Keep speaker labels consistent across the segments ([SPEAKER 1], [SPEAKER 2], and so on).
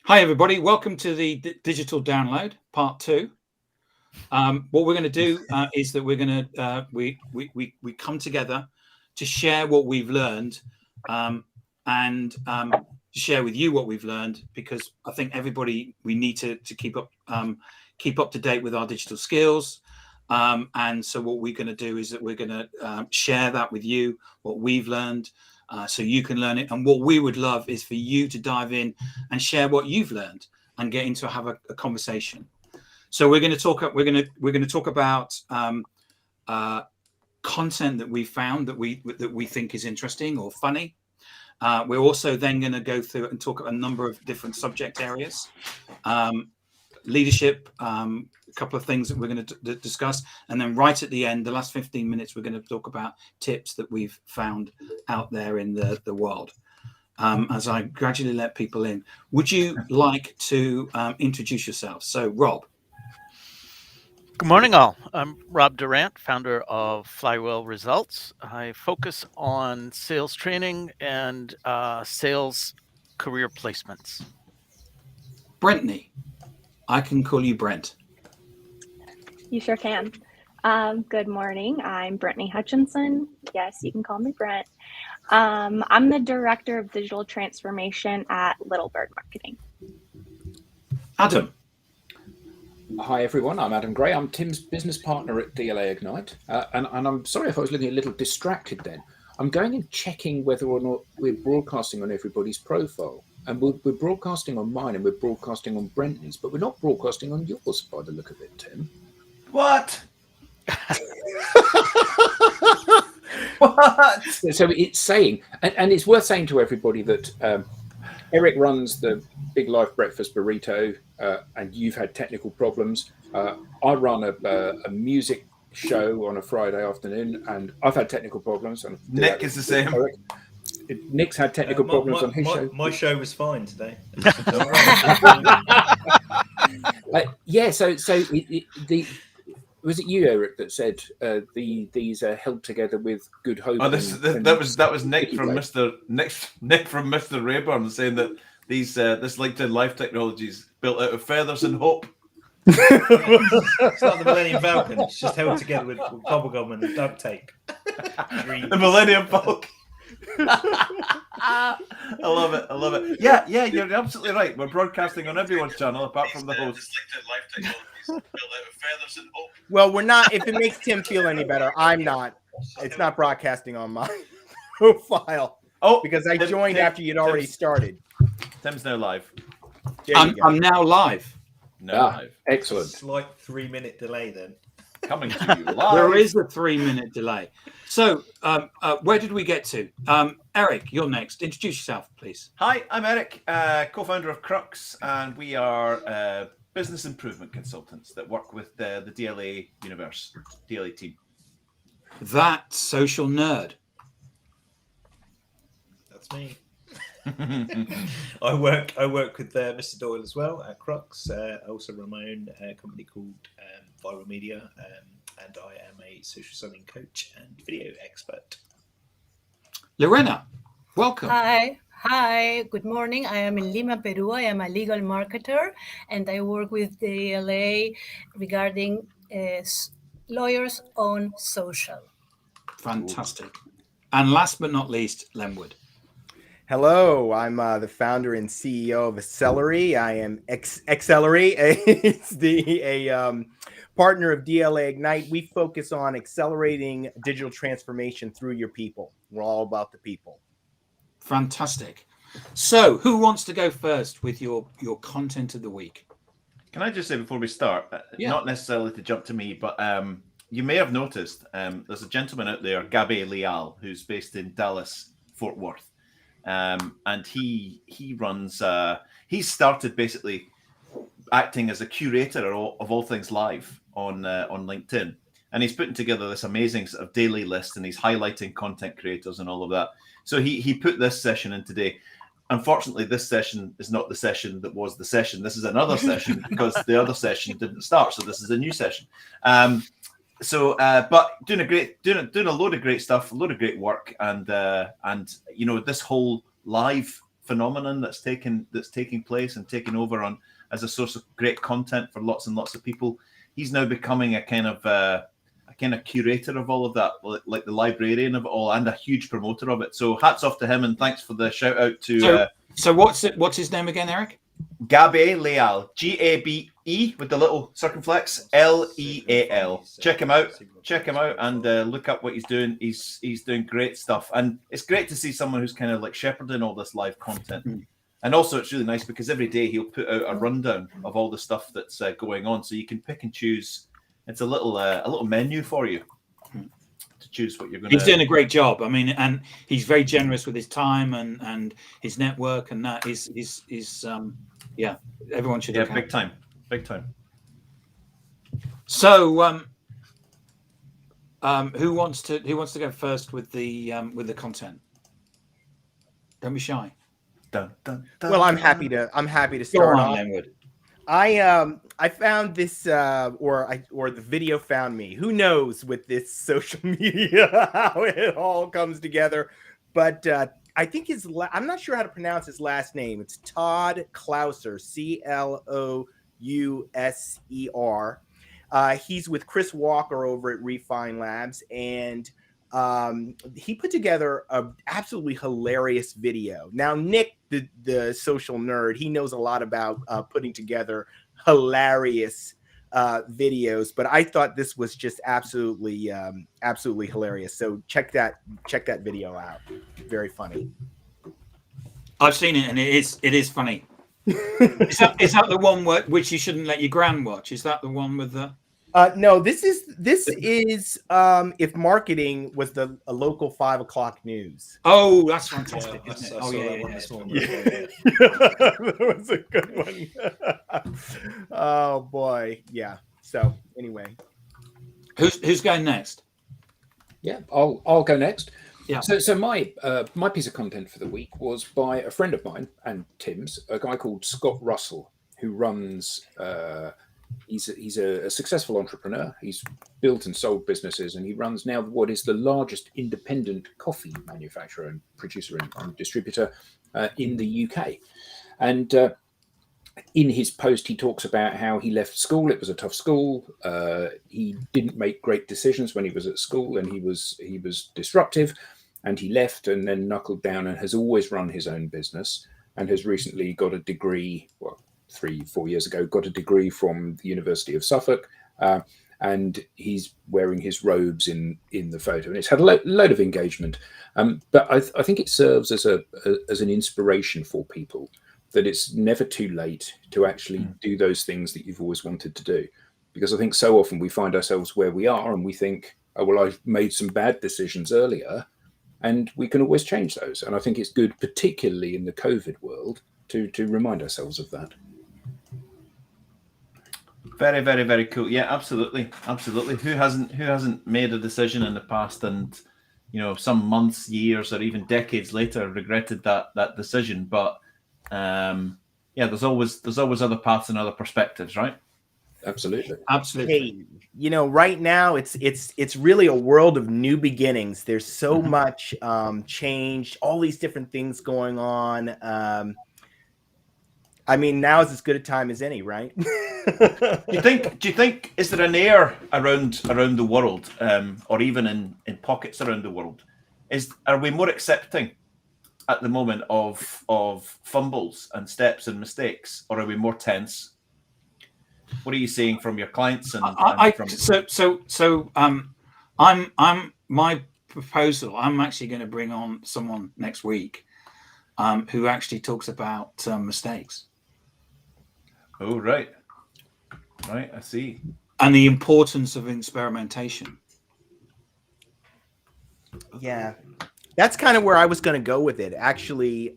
[SPEAKER 1] Hi, everybody. Welcome to the digital download, part 2. What we're going to do is that we're going to we come together to share what we've learned and share with you what we've learned, because I think everybody, we need to keep up to date with our digital skills. And so what we're going to do is that we're going to share that with you, what we've learned. So you can learn it, and what we would love is for you to dive in and share what you've learned and get into have a conversation. So we're going to talk. We're going to talk about content that we found that we think is interesting or funny. We're also then going to go through and talk about a number of different subject areas, leadership. A couple of things that we're going to discuss, and then right at the end, the last 15 minutes, we're going to talk about tips that we've found out there in the world. As I gradually let people in, would you like to introduce yourself? So, Rob.
[SPEAKER 2] Good morning, all. I'm Rob Durant, founder of Flywheel Results. I focus on sales training and sales career placements.
[SPEAKER 1] Brentney. I can call you Brent.
[SPEAKER 3] You sure can. Good morning. I'm Brittany Hutchinson. Yes, you can call me Brent. I'm the Director of Digital Transformation at Little Bird Marketing.
[SPEAKER 1] Adam.
[SPEAKER 4] Hi, everyone. I'm Adam Gray. I'm Tim's business partner at DLA Ignite. And I'm sorry if I was looking a little distracted then. I'm going and checking whether or not we're broadcasting on everybody's profile. And we're broadcasting on mine and we're broadcasting on Brentney's, but we're not broadcasting on yours by the look of it, Tim.
[SPEAKER 5] What? What?
[SPEAKER 4] So it's saying, and it's worth saying to everybody that Eric runs the Big Life Breakfast Burrito, and you've had technical problems. I run a music show on a Friday afternoon, and I've had technical problems. And
[SPEAKER 5] Nick is the same.
[SPEAKER 4] Nick's had technical problems on his show.
[SPEAKER 6] My show was fine today.
[SPEAKER 4] Yeah, so was it you, Eric, that said these are held together with good hope?
[SPEAKER 5] Oh, that was Nick from Mr. Rayburn saying that this LinkedIn Live technology is built out of feathers and hope.
[SPEAKER 6] It's like the Millennium Falcon. It's just held together with bubblegum and duct tape.
[SPEAKER 5] The Millennium Falcon. I love it. Yeah, you're absolutely right. We're broadcasting on everyone's channel apart from the host.
[SPEAKER 7] Well, we're not. If it makes Tim feel any better, I'm not. It's not broadcasting on my profile.
[SPEAKER 5] Oh,
[SPEAKER 7] because I joined after you'd already started.
[SPEAKER 5] Tim's now live.
[SPEAKER 1] I'm now live.
[SPEAKER 5] Live.
[SPEAKER 4] Excellent.
[SPEAKER 6] Slight 3-minute delay then.
[SPEAKER 5] Coming to you live.
[SPEAKER 1] There is a 3-minute delay. So, where did we get to? Eric, you're next. Introduce yourself, please.
[SPEAKER 5] Hi, I'm Eric, co-founder of Crux, and we are business improvement consultants that work with the DLA universe, DLA team.
[SPEAKER 1] That social nerd.
[SPEAKER 6] That's me. I work with Mr. Doyle as well at Crux. I also run my own company called Viral Media, and I am a social selling coach and video expert.
[SPEAKER 1] Lorena, welcome.
[SPEAKER 8] Hi, good morning. I am in Lima, Peru. I am a legal marketer, and I work with the LA regarding lawyers on social.
[SPEAKER 1] Fantastic. And last but not least, Lenwood.
[SPEAKER 7] Hello, I'm the founder and CEO of Accelerate. I am Accelerate. It's a partner of DLA Ignite. We focus on accelerating digital transformation through your people. We're all about the people.
[SPEAKER 1] Fantastic. So, who wants to go first with your content of the week?
[SPEAKER 5] Can I just say before we start, not necessarily to jump to me, but you may have noticed there's a gentleman out there, Gabe Leal, who's based in Dallas, Fort Worth. And he runs, he started basically acting as a curator of all things live on LinkedIn. And he's putting together this amazing sort of daily list, and he's highlighting content creators and all of that. So he put this session in today. Unfortunately, this session is not the session that was the session. This is another session because the other session didn't start. So this is a new session. But doing a load of great stuff, a load of great work, and you know, this whole live phenomenon that's taking place and taking over on as a source of great content for lots and lots of people. He's now becoming a kind of curator of all of that, like the librarian of it all, and a huge promoter of it. So hats off to him, and thanks for the shout out to.
[SPEAKER 1] So what's his name again, Eric?
[SPEAKER 5] Gabe Leal, Gabe with the little circumflex, Leal. Check him out, and look up what he's doing. He's doing great stuff, and it's great to see someone who's kind of like shepherding all this live content. And also, it's really nice because every day he'll put out a rundown of all the stuff that's going on, so you can pick and choose. It's a little menu for you to choose what you're going to.
[SPEAKER 1] He's doing a great job. I mean, and he's very generous with his time and his network, and that is everyone should.
[SPEAKER 5] Yeah, big time.
[SPEAKER 1] So, who wants to go first with the content? Don't be shy.
[SPEAKER 5] Dun, dun, dun,
[SPEAKER 7] Well, I'm happy to start off.
[SPEAKER 1] Lenwood.
[SPEAKER 7] I found this or the video found me. Who knows with this social media how it all comes together? But I think I'm not sure how to pronounce his last name. It's Todd Clouser, Clouser. He's with Chris Walker over at Refine Labs, and he put together an absolutely hilarious video. Now, Nick, the social nerd, he knows a lot about putting together hilarious videos, but I thought this was just absolutely hilarious. So check that video out. Very funny.
[SPEAKER 1] I've seen it, and it is funny. Is that the one which you shouldn't let your gran watch? Is that the one with the?
[SPEAKER 7] No, this is if marketing was a local 5 o'clock news.
[SPEAKER 1] Oh, that's fantastic!
[SPEAKER 6] Yeah,
[SPEAKER 1] isn't it?
[SPEAKER 6] I
[SPEAKER 1] Oh
[SPEAKER 6] saw
[SPEAKER 1] yeah,
[SPEAKER 6] that one
[SPEAKER 1] yeah.
[SPEAKER 6] this morning.
[SPEAKER 7] That was a good one. Oh boy, yeah. So anyway,
[SPEAKER 1] Who's going next?
[SPEAKER 4] Yeah, I'll go next.
[SPEAKER 1] Yeah.
[SPEAKER 4] So my piece of content for the week was by a friend of mine and Tim's, a guy called Scott Russell, who runs. He's a successful entrepreneur. He's built and sold businesses, and he runs now what is the largest independent coffee manufacturer and producer and distributor in the UK. And in his post, he talks about how he left school. It was a tough school. He didn't make great decisions when he was at school, and he was disruptive. And he left and then knuckled down and has always run his own business, and has recently got a degree. Well, 3-4 years ago, got a degree from the University of Suffolk, and he's wearing his robes in the photo, and it's had a load of engagement. But I think it serves as an inspiration for people that it's never too late to actually do those things that you've always wanted to do. Because I think so often we find ourselves where we are, and we think, oh well, I've made some bad decisions earlier, and we can always change those. And I think it's good, particularly in the COVID world, to remind ourselves of that.
[SPEAKER 5] Very, very, very cool. Yeah, absolutely. Who hasn't made a decision in the past and, some months, years, or even decades later regretted that decision? But there's always other paths and other perspectives, right?
[SPEAKER 4] Absolutely.
[SPEAKER 7] Hey, right now it's really a world of new beginnings. There's so much change, all these different things going on. I mean, now is as good a time as any, right?
[SPEAKER 5] Do you think is there an air around the world, or even in pockets around the world? Are we more accepting at the moment of fumbles and steps and mistakes, or are we more tense? What are you seeing from your clients
[SPEAKER 1] I'm my proposal. I'm actually going to bring on someone next week who actually talks about mistakes.
[SPEAKER 5] Oh, right, I see.
[SPEAKER 1] And the importance of experimentation.
[SPEAKER 7] Yeah, that's kind of where I was going to go with it. Actually,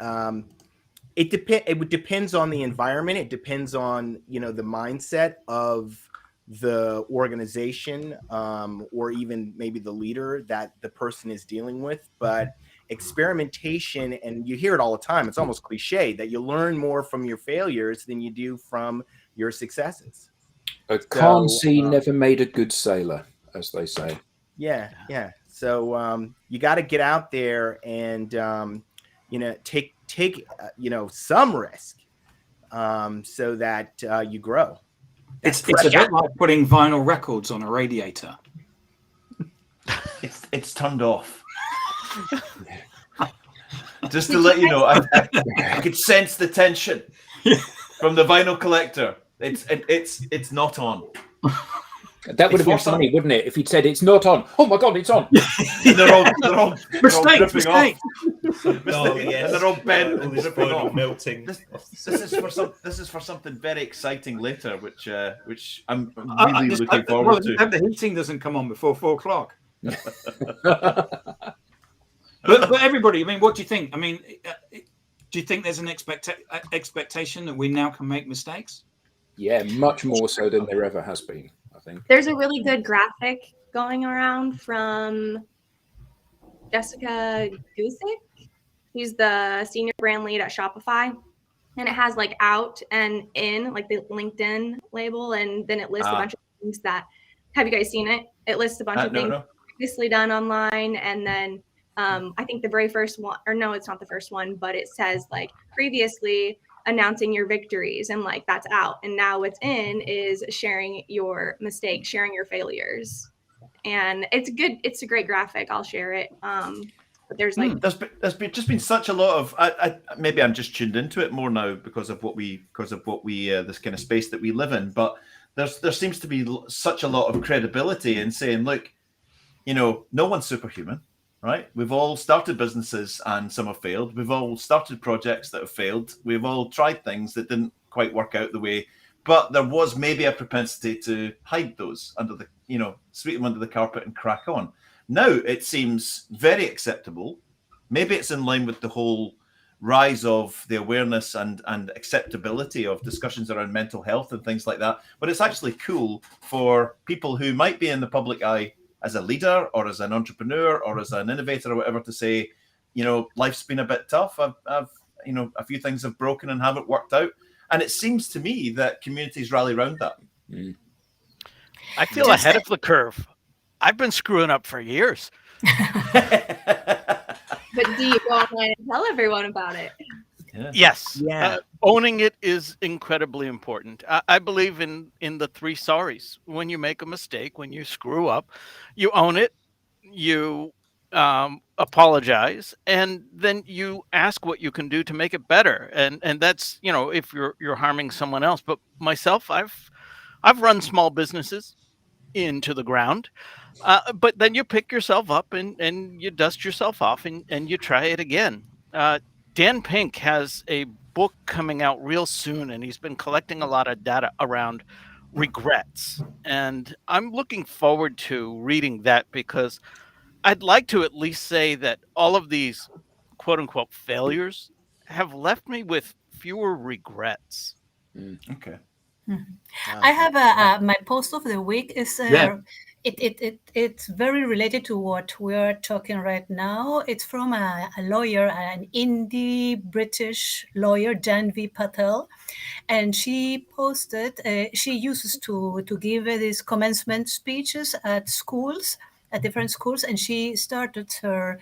[SPEAKER 7] it depends on the environment. It depends on the mindset of the organization, or even maybe the leader that the person is dealing with. But experimentation, and you hear it all the time, it's almost cliche that you learn more from your failures than you do from your successes.
[SPEAKER 4] A calm sea never made a good sailor, as they say. Yeah.
[SPEAKER 7] So you got to get out there and take take some risk so that you grow.
[SPEAKER 1] It's a bit like putting vinyl records on a radiator.
[SPEAKER 5] It's turned off. Just to let you know, I could sense the tension from the vinyl collector. It's not on.
[SPEAKER 4] That would have been funny, wouldn't it? If he'd said it's not on. Oh my God, it's on.
[SPEAKER 5] they're all
[SPEAKER 1] mistake.
[SPEAKER 6] Oh, yes.
[SPEAKER 5] And they're all bent.
[SPEAKER 6] All this vinyl melting.
[SPEAKER 5] This is for something very exciting later, which I'm really looking forward to.
[SPEAKER 1] The heating doesn't come on before 4 o'clock. But everybody, I mean, what do you think? I mean, do you think there's an expectation that we now can make mistakes?
[SPEAKER 4] Yeah, much more so than there ever has been, I think.
[SPEAKER 3] There's a really good graphic going around from Jessica Gusick. She's the senior brand lead at Shopify. And it has like out and in, like the LinkedIn label. And then it lists a bunch of things that, have you guys seen it? It lists a bunch of things previously done online. And then I think the very first one, or no, it's not the first one, but it says like previously announcing your victories, and like that's out. And now what's in is sharing your mistakes, sharing your failures. And it's good. It's a great graphic. I'll share it. But there's like
[SPEAKER 5] there's been such a lot of maybe I'm just tuned into it more now because of what we this kind of space that we live in. But there seems to be such a lot of credibility in saying, look, no one's superhuman. Right? We've all started businesses and some have failed. We've all started projects that have failed. We've all tried things that didn't quite work out the way, but there was maybe a propensity to hide those under the, sweep them under the carpet and crack on. Now it seems very acceptable. Maybe it's in line with the whole rise of the awareness and acceptability of discussions around mental health and things like that. But it's actually cool for people who might be in the public eye as a leader or as an entrepreneur or as an innovator or whatever to say, life's been a bit tough. I've a few things have broken and haven't worked out. And it seems to me that communities rally around that.
[SPEAKER 2] Mm. I feel ahead of the curve. I've been screwing up for years.
[SPEAKER 3] But do you go online and tell everyone about it?
[SPEAKER 2] Yeah. Yes. Yeah. Owning it is incredibly important. I believe in the 3 sorries. When you make a mistake, when you screw up, you own it, you apologize, and then you ask what you can do to make it better. And that's, if you're harming someone else. But myself, I've run small businesses into the ground. But then you pick yourself up and you dust yourself off and you try it again. Dan Pink has a book coming out real soon, and he's been collecting a lot of data around regrets. And I'm looking forward to reading that because I'd like to at least say that all of these quote unquote failures have left me with fewer regrets.
[SPEAKER 5] Okay.
[SPEAKER 8] I have my post of the week is it's very related to what we're talking right now. It's from a lawyer, an indie British lawyer, Janvi Patel, and she posted. She uses to give these commencement speeches at schools, at different schools, and she started her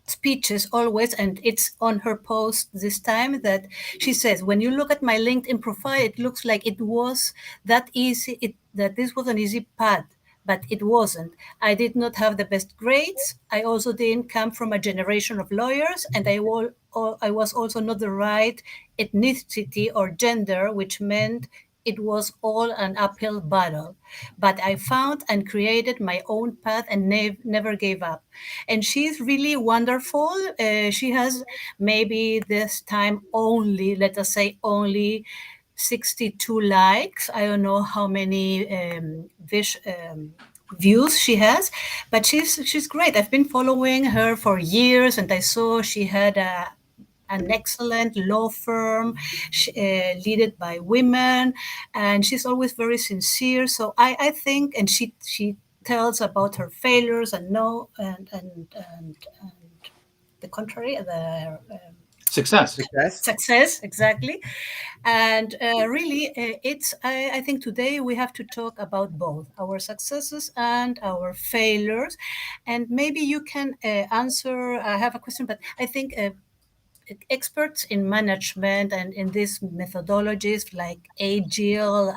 [SPEAKER 8] speeches always, and it's on her post this time that she says, when you look at my LinkedIn profile, it looks like it was that easy, that this was an easy path, but it wasn't. I did not have the best grades. I also didn't come from a generation of lawyers, and I was also not the right ethnicity or gender, which meant it was all an uphill battle. But I found and created my own path and never gave up. And she's really wonderful. She has maybe this time only, let us say only 62 likes. I don't know how many views she has, but she's great. I've been following her for years, and I saw she had an excellent law firm led by women, and she's always very sincere. So I think, and she tells about her failures and the contrary,
[SPEAKER 1] Success.
[SPEAKER 8] Success, exactly. And really, I think today we have to talk about both our successes and our failures. And maybe you can answer. I have a question, but I think experts in management and in these methodologies like agile,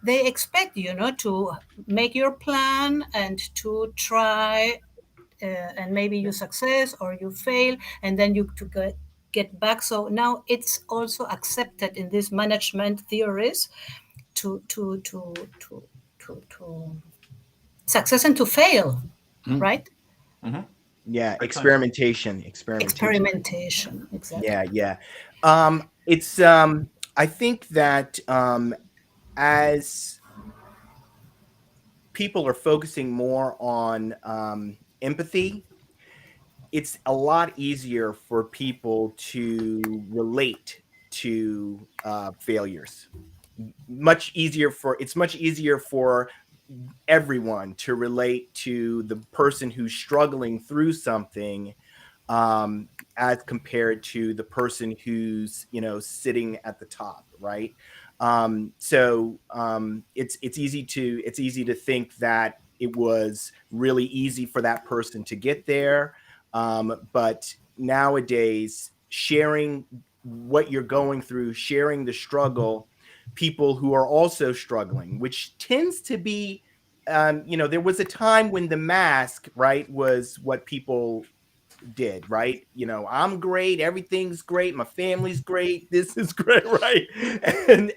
[SPEAKER 8] they expect to make your plan and to try, and maybe you success or you fail, and then you to get back. So now it's also accepted in these management theories to success and to fail, right?
[SPEAKER 5] Mm-hmm.
[SPEAKER 7] Yeah, experimentation,
[SPEAKER 8] Exactly.
[SPEAKER 7] Yeah. It's I think that as people are focusing more on empathy, it's a lot easier for people to relate to failures. It's much easier for everyone to relate to the person who's struggling through something, as compared to the person who's sitting at the top, right? It's easy to think that it was really easy for that person to get there, but nowadays, sharing what you're going through, sharing the struggle, people who are also struggling, which tends to be, there was a time when the mask, right, was what people did, right? I'm great, everything's great, my family's great, this is great, right?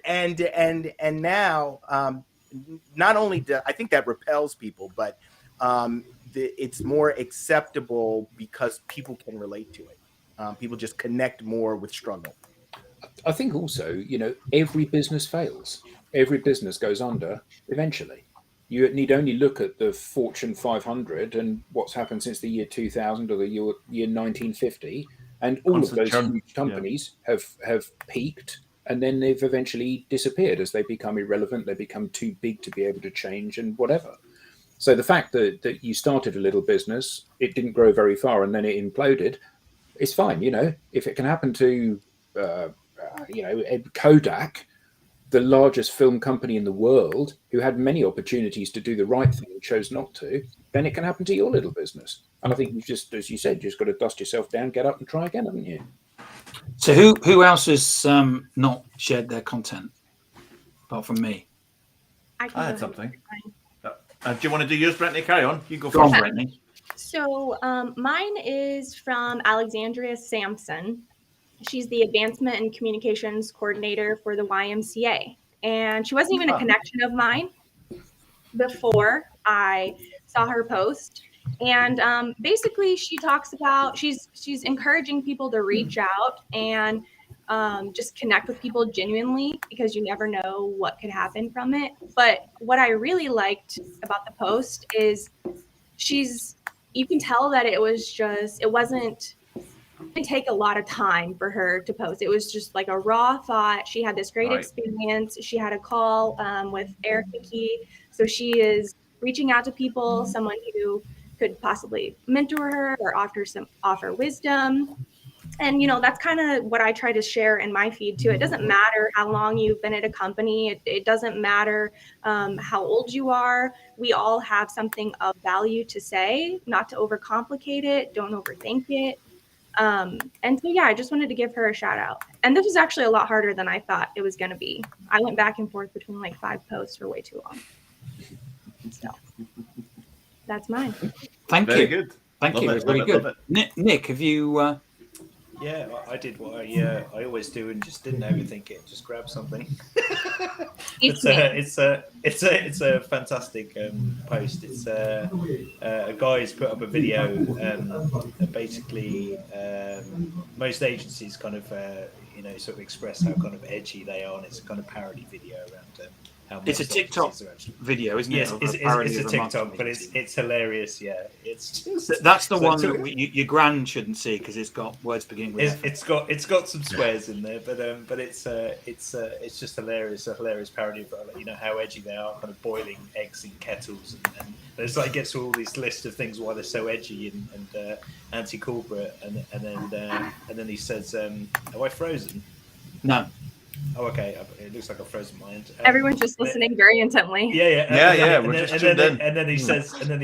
[SPEAKER 7] And now, not only I think that repels people, but it's more acceptable because people can relate to it. People just connect more with struggle.
[SPEAKER 4] I think also, every business fails. Every business goes under eventually. You need only look at the Fortune 500 and what's happened since the year 2000 or the year 1950, and all of those huge companies have peaked, and then they've eventually disappeared as they become irrelevant. They become too big to be able to change and whatever. So the fact that you started a little business, it didn't grow very far, and then it imploded, it's fine. If it can happen to Kodak, the largest film company in the world, who had many opportunities to do the right thing and chose not to, then it can happen to your little business. And I think you've just, as you said, just got to dust yourself down, get up and try again, haven't you?
[SPEAKER 1] So who else has not shared their content apart from me?
[SPEAKER 5] I had something. Do you want to do yours, Brittany? Carry on. You go
[SPEAKER 1] first.
[SPEAKER 5] On,
[SPEAKER 1] Brittany.
[SPEAKER 3] So mine is from Alexandria Sampson. She's the Advancement and Communications Coordinator for the YMCA. And she wasn't even a connection of mine before I saw her post. And basically, she talks about she's encouraging people to reach out and just connect with people genuinely, because you never know what could happen from it. But what I really liked about the post is you can tell that it didn't take a lot of time for her to post. It was just like a raw thought. She had this great experience. She had a call with Eric McKee. So she is reaching out to people, someone who could possibly mentor her or offer wisdom. And, that's kind of what I try to share in my feed too. It doesn't matter how long you've been at a company. It doesn't matter how old you are. We all have something of value to say, not to overcomplicate it. Don't overthink it. And so, I just wanted to give her a shout out. And this was actually a lot harder than I thought it was going to be. I went back and forth between like 5 posts for way too long. So that's mine.
[SPEAKER 1] Thank
[SPEAKER 5] Very
[SPEAKER 1] you.
[SPEAKER 5] Good.
[SPEAKER 1] Thank you. Very good. Nick, have you?
[SPEAKER 6] Yeah, I did what I always do and just didn't overthink it. Just grab something. It's a fantastic post. It's a guy's put up a video. Basically, most agencies kind of sort of express how kind of edgy they are, and it's a kind it's video around.
[SPEAKER 1] It's a TikTok video, isn't it?
[SPEAKER 6] Yes, it's a TikTok, but it's hilarious. Yeah, it's just
[SPEAKER 1] that's the one that your gran shouldn't see because it's got words beginning with.
[SPEAKER 6] It's got some swears in there, but it's just hilarious. A hilarious parody of how edgy they are, kind of boiling eggs in kettles and It's like gets all these lists of things why they're so edgy and anti-corporate, and then he says, "Have I frozen?"
[SPEAKER 1] No.
[SPEAKER 6] Oh, okay. It looks like I've frozen my end.
[SPEAKER 3] Everyone's just listening very intently.
[SPEAKER 6] Yeah.
[SPEAKER 5] We're just tuned in.
[SPEAKER 6] And then he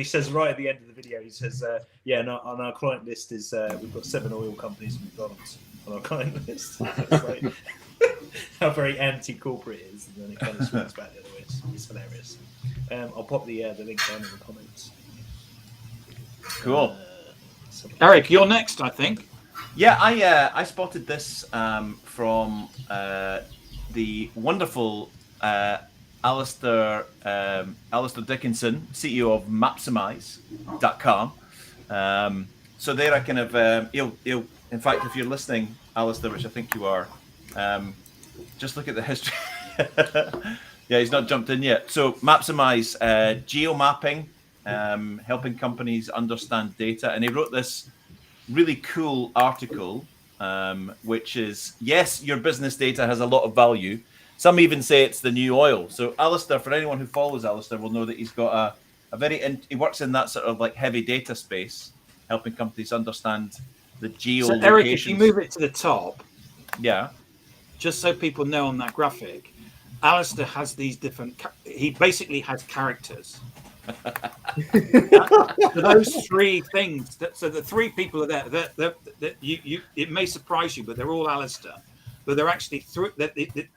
[SPEAKER 6] says right at the end of the video, he says, on our client list is we've got 7 oil companies and McDonald's on our client list. It's like how very anti-corporate it is, and then it kind of swings back the other way. It's hilarious. I'll pop the link down in the comments.
[SPEAKER 5] Cool.
[SPEAKER 1] Eric, you're next, I think.
[SPEAKER 5] Yeah, I spotted this from the wonderful Aleister Dickinson, CEO of Maximize.com. So there I kind of he'll in fact, if you're listening, Aleister, which I think you are, just look at the history. Yeah, he's not jumped in yet. So Maximize geomapping, helping companies understand data, and he wrote this really cool article, which is, yes, your business data has a lot of value. Some even say it's the new oil. So Aleister, for anyone who follows Aleister, will know that he's got he works in that sort of like heavy data space, helping companies understand the geolocations.
[SPEAKER 1] So Eric, if you move it to the top,
[SPEAKER 5] yeah,
[SPEAKER 1] just so people know on that graphic, Aleister has these different. He basically has characters. So those 3 things. So the 3 people are there. That it may surprise you, but they're all Aleister. But they're actually the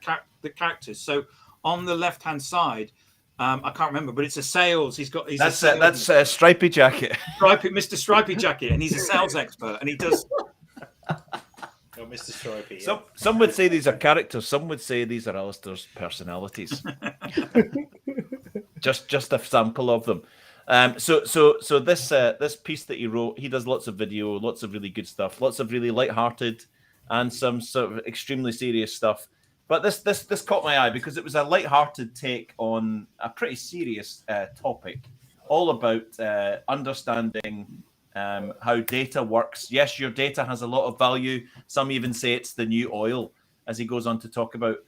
[SPEAKER 1] characters. So on the left-hand side, I can't remember, but it's a sales. That's
[SPEAKER 5] a Stripey Jacket.
[SPEAKER 1] Mr. Stripey Jacket, and he's a sales expert, and he does.
[SPEAKER 6] Oh, Mr. Stripey.
[SPEAKER 5] Yeah. Some would say these are characters. Some would say these are Aleister's personalities. just a sample of them. So this piece that he wrote, he does lots of video, lots of really good stuff, lots of really lighthearted, and some sort of extremely serious stuff. But this caught my eye because it was a lighthearted take on a pretty serious topic, all about understanding how data works. Yes, your data has a lot of value. Some even say it's the new oil, as he goes on to talk about.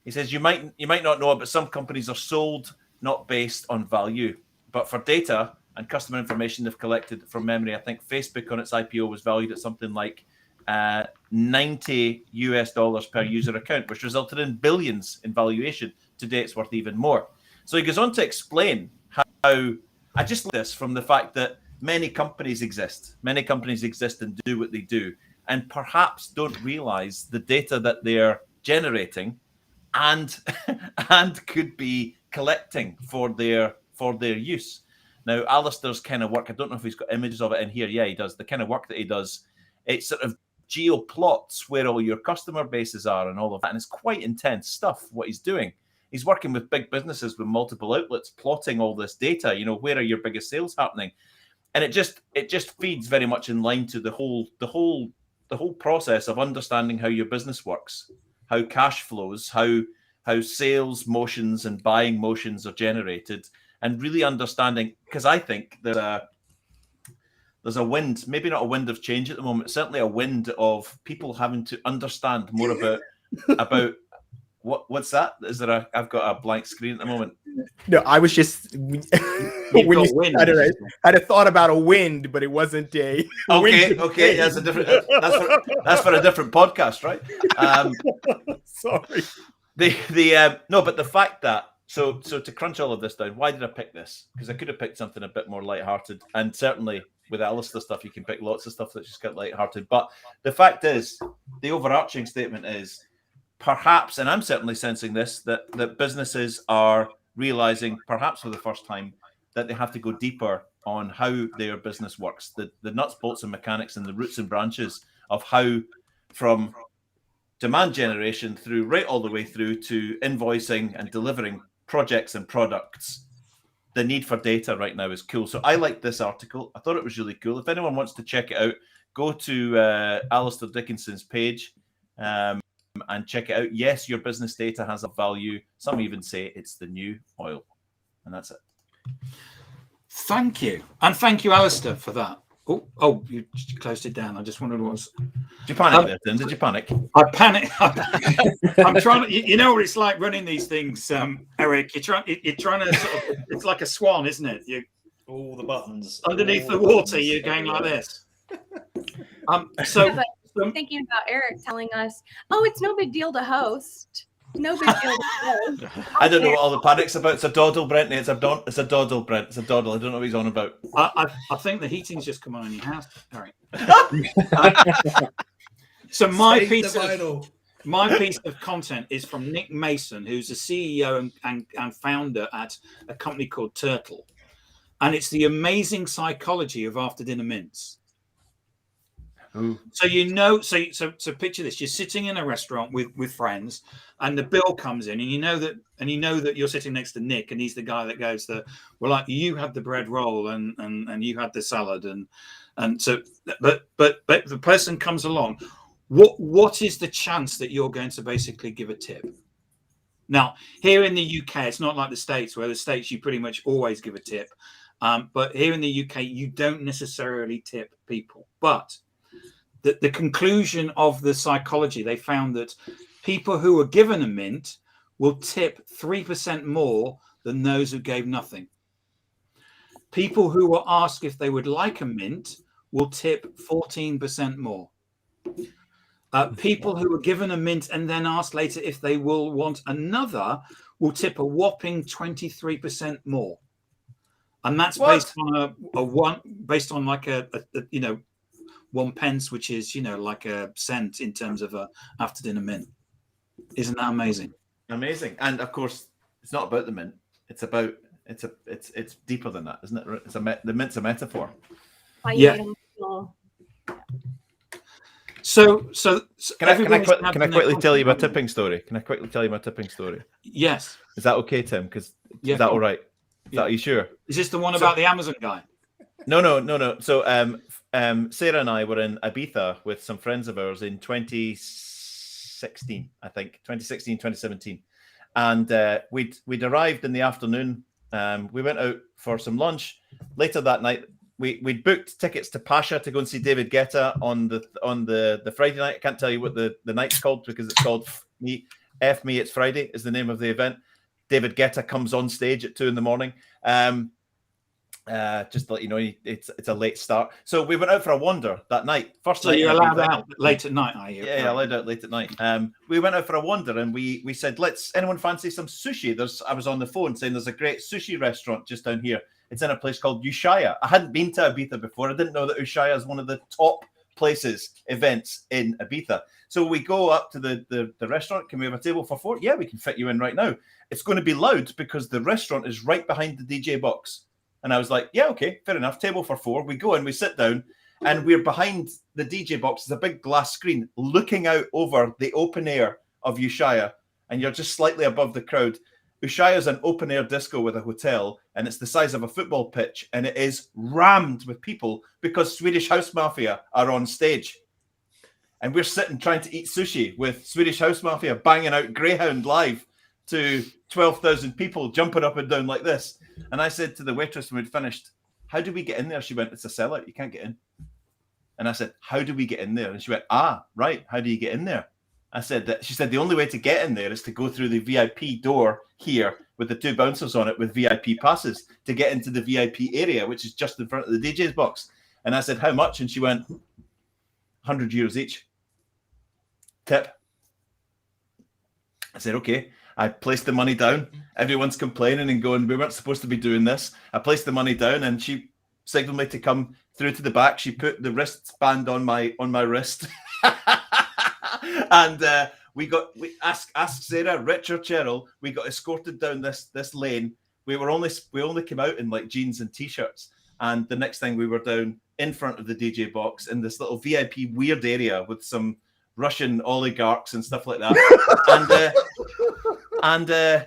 [SPEAKER 5] He says you might not know it, but some companies are sold not based on value, but for data and customer information they've collected. From memory, I think Facebook on its IPO was valued at something like $90 per user account, which resulted in billions in valuation. Today, it's worth even more. So he goes on to explain how I just like this from the fact that many companies exist and do what they do, and perhaps don't realize the data that they're generating and could be collecting for their use. Now, Aleister's kind of work, I don't know if he's got images of it in here. Yeah, he does. The kind of work that he does, it's sort of geoplots where all your customer bases are and all of that. And it's quite intense stuff, what he's doing. He's working with big businesses with multiple outlets, plotting all this data. You know, where are your biggest sales happening? And it just feeds very much in line to the whole process of understanding how your business works, how cash flows, how sales motions and buying motions are generated, and really understanding, because I think there's a wind, maybe not a wind of change at the moment, certainly a wind of people having to understand more about what's that? I've got a blank screen at the moment.
[SPEAKER 7] No, I was just when you wind. I'd have thought about a wind, but it wasn't a
[SPEAKER 5] okay. That's a different. That's for a different podcast, right?
[SPEAKER 7] Sorry.
[SPEAKER 5] No, but the fact that so to crunch all of this down, why did I pick this? Because I could have picked something a bit more lighthearted, and certainly with Aleister stuff, you can pick lots of stuff that's just got lighthearted. But the fact is, the overarching statement is perhaps, and I'm certainly sensing this, that businesses are realizing, perhaps for the first time, that they have to go deeper on how their business works, the nuts, bolts, and mechanics, and the roots and branches of how, from demand generation through right all the way through to invoicing and delivering projects and products. The need for data right now is cool. So I like this article. I thought it was really cool. If anyone wants to check it out, go to Aleister Dickinson's page and check it out. Yes, your business data has a value. Some even say it's the new oil. And that's it.
[SPEAKER 1] Thank you. And thank you, Aleister, for that. Oh, you closed it down. I just wondered what was.
[SPEAKER 5] Did you panic there, Tim? Did you panic?
[SPEAKER 1] I panic. I'm trying to. You know what it's like running these things, Eric. You're trying to sort of. It's like a swan, isn't it? You
[SPEAKER 6] all the buttons
[SPEAKER 1] underneath the water. You're going like this. So.
[SPEAKER 9] Yeah, I'm thinking about Eric telling us, "Oh, it's no big deal to host. No big deal to host."
[SPEAKER 5] I don't know what all the panic's about. It's a doddle, Brent. It's a doddle, Brent. It's a doddle. I don't know what he's on about.
[SPEAKER 1] I think the heating's just come on in your house. All right. So my piece of content is from Nick Mason, who's the CEO and founder at a company called Turtle, and it's the amazing psychology of after dinner mints.
[SPEAKER 4] Ooh.
[SPEAKER 1] So so picture this: you're sitting in a restaurant with friends, and the bill comes in, and you know that you're sitting next to Nick, and he's the guy that goes, well, like, you had the bread roll and you had the salad, and so, but the person comes along. What is the chance that you're going to basically give a tip? Now, here in the UK, it's not like the States, where the States you pretty much always give a tip, but here in the UK, you don't necessarily tip people, but the conclusion of the psychology, they found that people who were given a mint will tip 3% more than those who gave nothing. People who were asked if they would like a mint will tip 14% more. People who were given a mint and then asked later if they will want another will tip a whopping 23% more. And that's based on like a 1 pence, which is, like a cent in terms of a after dinner mint. Isn't that amazing?
[SPEAKER 5] Amazing. And of course, it's not about the mint. It's deeper than that, isn't it? The mint's a metaphor.
[SPEAKER 1] Yeah. So
[SPEAKER 5] can I quickly tell you my tipping story?
[SPEAKER 1] Yes.
[SPEAKER 5] Is that okay, Tim? Because is that all right? Are you sure?
[SPEAKER 1] Is this the one about the Amazon guy?
[SPEAKER 5] No. So Sarah and I were in Ibiza with some friends of ours in 2016, I think, 2017. And we'd arrived in the afternoon. We went out for some lunch. Later that night, we'd booked tickets to Pasha to go and see David Guetta on the Friday night. I can't tell you what the night's called because it's called F Me It's Friday is the name of the event. David Guetta comes on stage at 2 a.m. Just to let you know, it's a late start. So we went out for a wander that night.
[SPEAKER 1] So you're allowed out late at night, are you?
[SPEAKER 5] Yeah, allowed out late at night. We went out for a wander and we said, anyone fancy some sushi? I was on the phone saying there's a great sushi restaurant just down here. It's in a place called Ushuaia. I hadn't been to Ibiza before. I didn't know that Ushuaia is one of the top events in Ibiza. So we go up to the restaurant. Can we have a table for 4? Yeah, we can fit you in right now. It's going to be loud because the restaurant is right behind the DJ box. And I was like, yeah, okay, fair enough. Table for 4. We go in, we sit down, and we're behind the DJ box. There's a big glass screen looking out over the open air of Ushuaia, and you're just slightly above the crowd. Ushuaia is an open air disco with a hotel, and it's the size of a football pitch, and it is rammed with people because Swedish House Mafia are on stage. And we're sitting trying to eat sushi with Swedish House Mafia banging out Greyhound live to 12,000 people jumping up and down like this. And I said to the waitress when we'd finished, how do we get in there? She went, it's a sellout. You can't get in. And I said, how do we get in there? And she went, right. How do you get in there? I said she said the only way to get in there is to go through the VIP door here with the 2 bouncers on it with VIP passes to get into the VIP area, which is just in front of the DJ's box. And I said, how much? And she went, 100 euros each. Tip. I said, okay. I placed the money down. Everyone's complaining and going, we weren't supposed to be doing this. I placed the money down and she signaled me to come through to the back. She put the wristband on my wrist. And we asked Sarah, Rich or Cheryl, we got escorted down this lane. We only came out in like jeans and t-shirts. And the next thing we were down in front of the DJ box in this little VIP weird area with some Russian oligarchs and stuff like that. And there's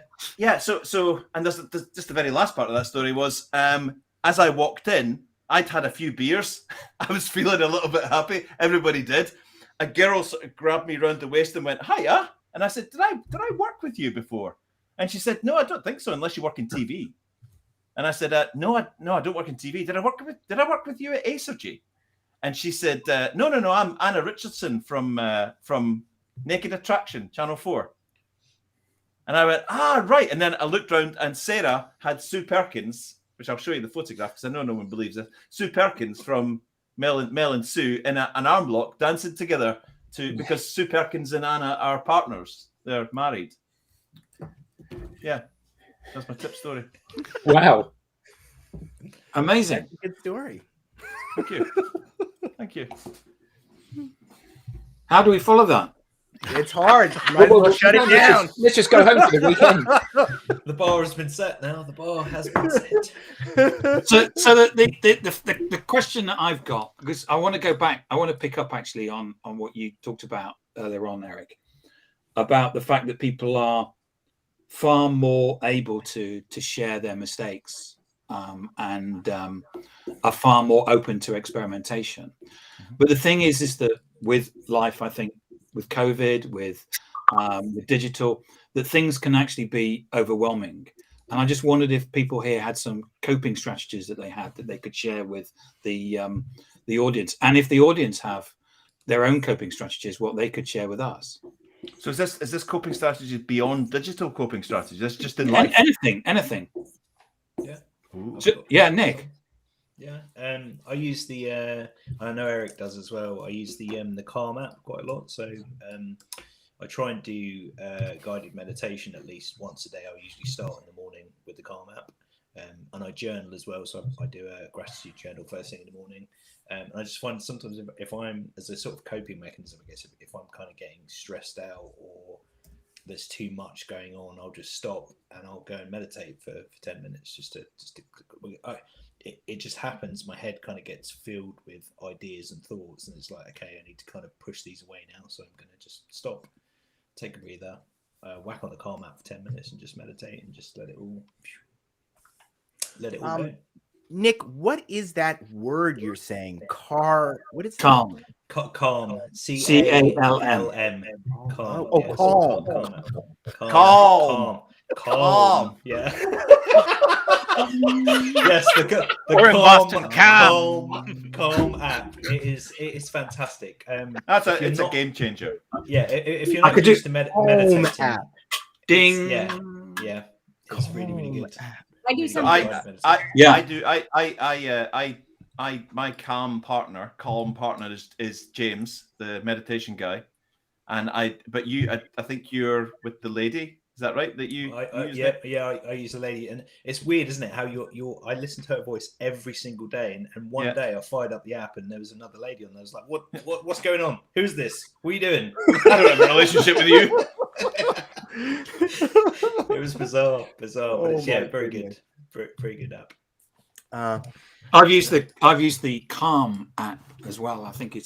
[SPEAKER 5] just the very last part of that story was as I walked in, I'd had a few beers. I was feeling a little bit happy. Everybody did. A girl sort of grabbed me around the waist and went, hiya. And I said, did I work with you before? And she said, no, I don't think so, unless you work in TV. And I said, no, I don't work in TV. Did I work with you at Acergy? And she said, no, I'm Anna Richardson from Naked Attraction, Channel 4. And I went, right. And then I looked around and Sarah had Sue Perkins, which I'll show you the photograph because I know no one believes this. Sue Perkins from Mel and Sue in an arm lock dancing together because Sue Perkins and Anna are partners. They're married. Yeah, that's my tip story.
[SPEAKER 4] Wow.
[SPEAKER 1] Amazing.
[SPEAKER 7] That's a good story.
[SPEAKER 5] Thank you. Thank you.
[SPEAKER 1] How do we follow that?
[SPEAKER 7] It's hard. Might as well shut it down.
[SPEAKER 4] Let's just go home for the weekend.
[SPEAKER 6] The bar has been set now. The bar has been set.
[SPEAKER 1] So the question that I've got, because I want to go back, I want to pick up actually on what you talked about earlier on, Eric, about the fact that people are far more able to share their mistakes and are far more open to experimentation. But the thing is that with life, I think with COVID, with digital, that things can actually be overwhelming. And I just wondered if people here had some coping strategies that they had that they could share with the audience, and if the audience have their own coping strategies, what they could share with us.
[SPEAKER 5] So is this coping strategy beyond digital coping strategies? That's just in life.
[SPEAKER 1] Anything.
[SPEAKER 6] Yeah.
[SPEAKER 1] So, yeah, Nick.
[SPEAKER 6] Yeah, I use the. I know Eric does as well. I use the Calm app quite a lot. So I try and do guided meditation at least once a day. I'll usually start in the morning with the Calm app, and I journal as well. So I do a gratitude journal first thing in the morning. And I just find sometimes if I'm, as a sort of coping mechanism, I guess, if I'm kind of getting stressed out or there's too much going on, I'll just stop and I'll go and meditate for 10 minutes it just happens. My head kind of gets filled with ideas and thoughts, and it's like, okay, I need to kind of push these away now. So I'm going to just stop, take a breather, whack on the Calm app for 10 minutes and just meditate and just let it all go.
[SPEAKER 7] Nick, what is that word you're saying? What is
[SPEAKER 1] Calm?
[SPEAKER 6] Calm.
[SPEAKER 1] CALM.
[SPEAKER 6] Calm.
[SPEAKER 7] Oh,
[SPEAKER 6] Yes.
[SPEAKER 5] Calm.
[SPEAKER 6] Yeah. Yes, the
[SPEAKER 2] Or in Boston,
[SPEAKER 6] Calm app. It is fantastic.
[SPEAKER 5] It's a game changer.
[SPEAKER 6] Yeah, if you're not used to meditating,
[SPEAKER 7] app.
[SPEAKER 1] Ding.
[SPEAKER 6] Yeah, it's really, really good.
[SPEAKER 9] I do some.
[SPEAKER 5] My calm partner is James, the meditation guy, and I think you're with the lady. Is that right? That you?
[SPEAKER 6] I use a lady, and it's weird, isn't it? How I listen to her voice every single day, and one day I fired up the app, and there was another lady on there. I was like, what's going on? Who's this? What are you doing?
[SPEAKER 5] I don't have a relationship with you.
[SPEAKER 6] It was bizarre, but it's, very good, very good app.
[SPEAKER 1] I've used the Calm app as well. I think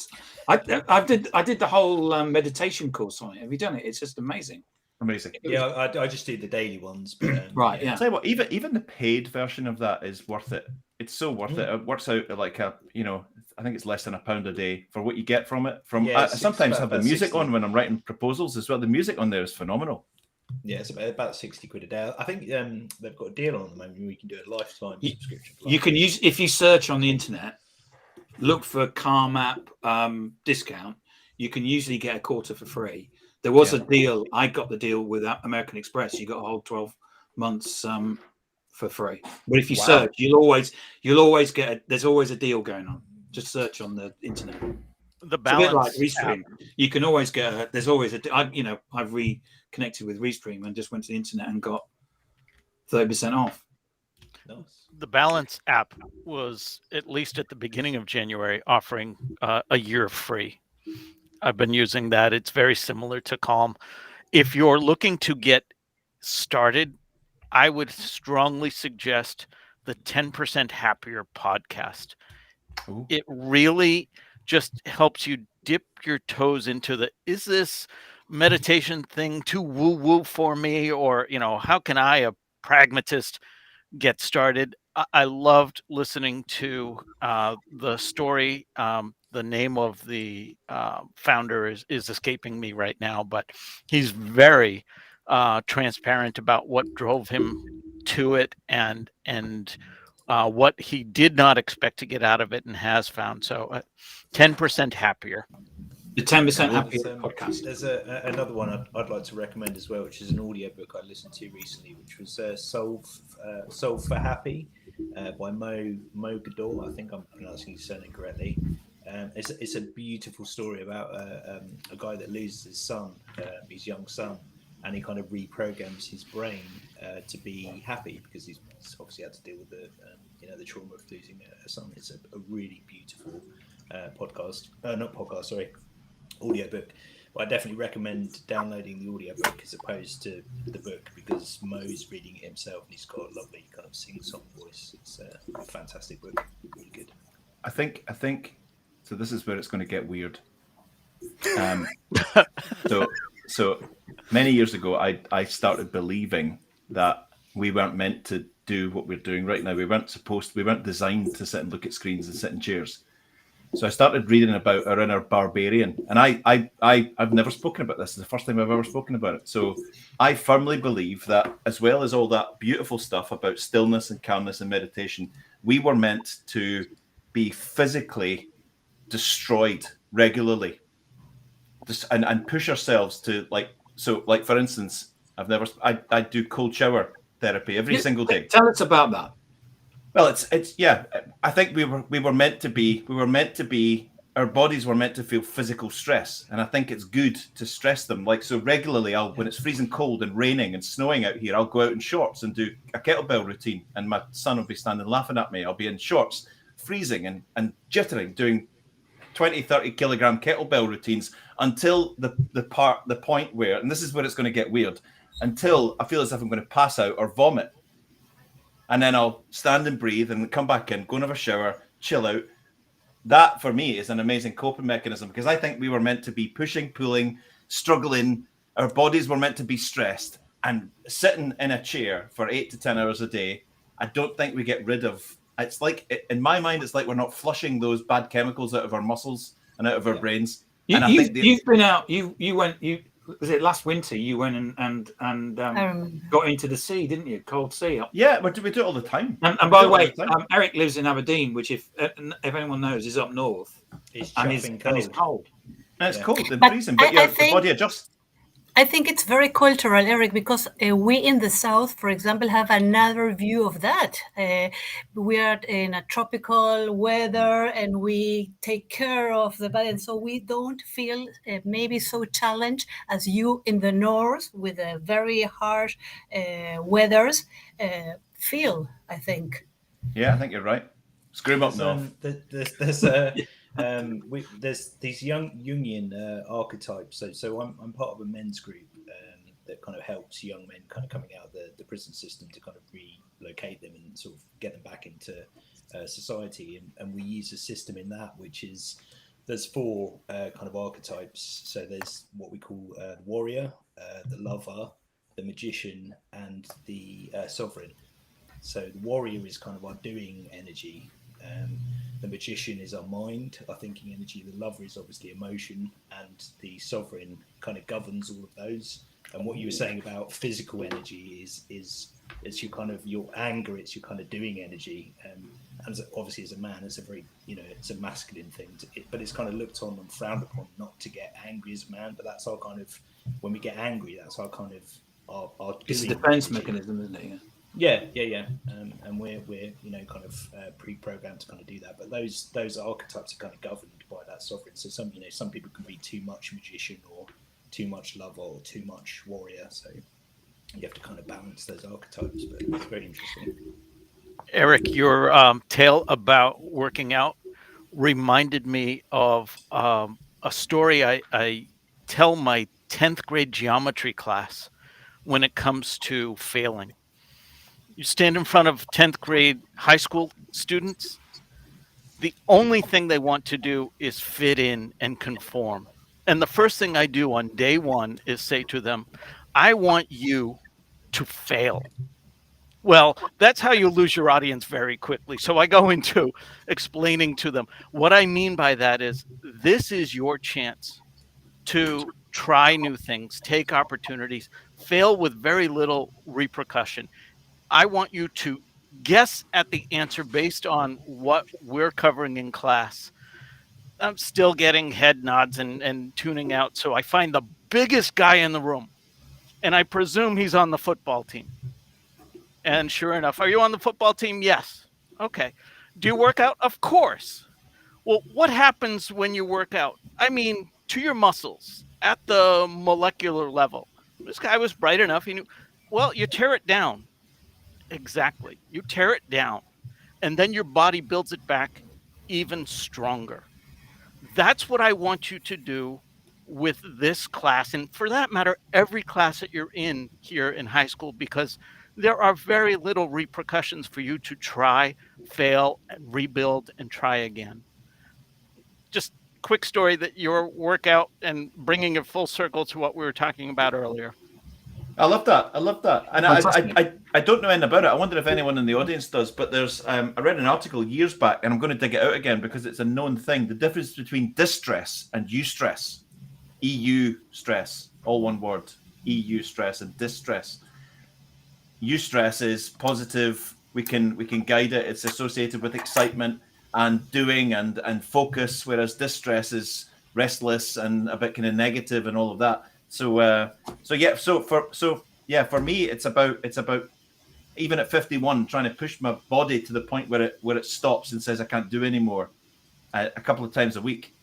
[SPEAKER 1] I did the whole meditation course on it. Have you done it? It's just amazing.
[SPEAKER 5] Amazing.
[SPEAKER 6] Yeah, I just do the daily ones. But,
[SPEAKER 1] right. Yeah.
[SPEAKER 5] I'll tell you what, even the paid version of that is worth it. It's so worth it. It works out like I think it's less than £1 a day for what you get from it. I sometimes have the music
[SPEAKER 6] 60.
[SPEAKER 5] on when I'm writing proposals as well. The music on there is phenomenal.
[SPEAKER 6] Yeah, it's about £60 a day. I think they've got a deal on at the moment where you can do a lifetime subscription.
[SPEAKER 1] You can use, if you search on the internet, look for Calm app discount. You can usually get a quarter for free. There was a deal. I got the deal with American Express. You got a whole 12 months for free. But if you search, you'll always get. There's always a deal going on. Just search on the internet.
[SPEAKER 2] The
[SPEAKER 1] It's
[SPEAKER 2] balance.
[SPEAKER 1] a bit like Restream. You can always get. There's always I've reconnected with Restream and just went to the internet and got 30% off.
[SPEAKER 6] Nice.
[SPEAKER 2] The Balance app was, at least at the beginning of January, offering a year free. I've been using that. It's very similar to Calm. If you're looking to get started, I would strongly suggest the 10% Happier podcast.
[SPEAKER 5] Ooh.
[SPEAKER 2] It really just helps you dip your toes into is this meditation thing too woo-woo for me? Or, how can I, a pragmatist, get started? I loved listening to the story. The name of the founder is escaping me right now, but he's very transparent about what drove him to it and what he did not expect to get out of it and has found. So 10% happier.
[SPEAKER 1] The 10% Happier
[SPEAKER 6] There's,
[SPEAKER 1] podcast.
[SPEAKER 6] There's another one I'd like to recommend as well, which is an audiobook I listened to recently, which was Solve for Happy by Mo Gador. I think I'm pronouncing his surname correctly. It's a beautiful story about a guy that loses his son, his young son, and he kind of reprograms his brain to be happy because he's obviously had to deal with the trauma of losing a son. It's a really beautiful audiobook. But I definitely recommend downloading the audiobook as opposed to the book because Mo's reading it himself and he's got a lovely kind of sing-song voice. It's a fantastic book, really good.
[SPEAKER 5] I think so. This is where it's going to get weird. So many years ago, I started believing that we weren't meant to do what we're doing right now. We weren't designed to sit and look at screens and sit in chairs. So I started reading about Our Barbarian, and I've never spoken about this. It's the first time I've ever spoken about it. So I firmly believe that, as well as all that beautiful stuff about stillness and calmness and meditation, we were meant to be physically destroyed regularly, and push ourselves to like for instance, I do cold shower therapy every single day.
[SPEAKER 1] Tell us about that.
[SPEAKER 5] Well, it's yeah. I think we were meant to be. Our bodies were meant to feel physical stress, and I think it's good to stress them. Like so regularly, when it's freezing cold and raining and snowing out here, I'll go out in shorts and do a kettlebell routine, and my son will be standing laughing at me. I'll be in shorts, freezing and jittering, doing 20, 30 kilogram kettlebell routines until the point where, and this is where it's going to get weird, until I feel as if I'm going to pass out or vomit. And then I'll stand and breathe and come back in, go and have a shower, chill out. That, for me, is an amazing coping mechanism because I think we were meant to be pushing, pulling, struggling. Our bodies were meant to be stressed. And sitting in a chair for 8 to 10 hours a day, I don't think we get rid of. It's like, in my mind, it's like we're not flushing those bad chemicals out of our muscles and out of our brains.
[SPEAKER 1] You've been out. Was it last winter? You went and got into the sea, didn't you? Cold sea.
[SPEAKER 5] Yeah, we do it all the time.
[SPEAKER 1] And by the way, Eric lives in Aberdeen, which, if anyone knows, is up north.
[SPEAKER 6] It's
[SPEAKER 1] and it's cold.
[SPEAKER 5] And it's cold and freezing, but the body adjusts.
[SPEAKER 8] I think it's very cultural, Eric, because we in the South, for example, have another view of that. We are in a tropical weather and we take care of the body. And so we don't feel maybe so challenged as you in the North with a very harsh weathers feel, I think.
[SPEAKER 5] Yeah, I think you're right. Screw them up north.
[SPEAKER 6] There's these young Jungian archetypes. So I'm part of a men's group that kind of helps young men kind of coming out of the prison system to kind of relocate them and sort of get them back into society. And we use a system in that, which is there's 4 kind of archetypes. So there's what we call the warrior, the lover, the magician, and the sovereign. So the warrior is kind of our doing energy. The magician is our mind, our thinking energy. The lover is obviously emotion, and the sovereign kind of governs all of those. And what you were saying about physical energy is it's your kind of your anger, it's your kind of doing energy. And obviously, as a man, it's a very it's a masculine thing. But it's kind of looked on and frowned upon not to get angry as a man. But that's our kind of when we get angry, that's our kind of our.
[SPEAKER 1] It's a defense mechanism, isn't it?
[SPEAKER 6] Yeah. And we're kind of pre-programmed to kind of do that. But those archetypes are kind of governed by that sovereign. So some people can be too much magician or too much lover or too much warrior. So you have to kind of balance those archetypes. But it's very interesting.
[SPEAKER 2] Eric, your tale about working out reminded me of a story I tell my 10th grade geometry class when it comes to failing. You stand in front of 10th grade high school students. The only thing they want to do is fit in and conform. And the first thing I do on day 1 is say to them, I want you to fail. Well, that's how you lose your audience very quickly. So I go into explaining to them what I mean by that is this is your chance to try new things, take opportunities, fail with very little repercussion. I want you to guess at the answer based on what we're covering in class, I'm still getting head nods and tuning out. So I find the biggest guy in the room, and I presume he's on the football team. And sure enough, are you on the football team? Yes. Okay. Do you work out? Of course. Well, what happens when you work out? I mean, to your muscles at the molecular level. This guy was bright enough. He knew, well, you tear it down. Exactly. You tear it down, and then your body builds it back even stronger. That's what I want you to do with this class. And for that matter, every class that you're in here in high school, because there are very little repercussions for you to try, fail, and rebuild and try again. Just quick story that your workout and bringing it full circle to what we were talking about earlier.
[SPEAKER 5] I love that. I love that. And I don't know anything about it. I wonder if anyone in the audience does, but there's I read an article years back, and I'm going to dig it out again because it's a known thing. The difference between distress and eustress. EU stress, all one word. EU stress and distress. Eustress is positive. We can guide it. It's associated with excitement and doing and focus, whereas distress is restless and a bit kind of negative and all of that. So for me, it's about even at 51, trying to push my body to the point where it stops and says I can't do anymore, a couple of times a week,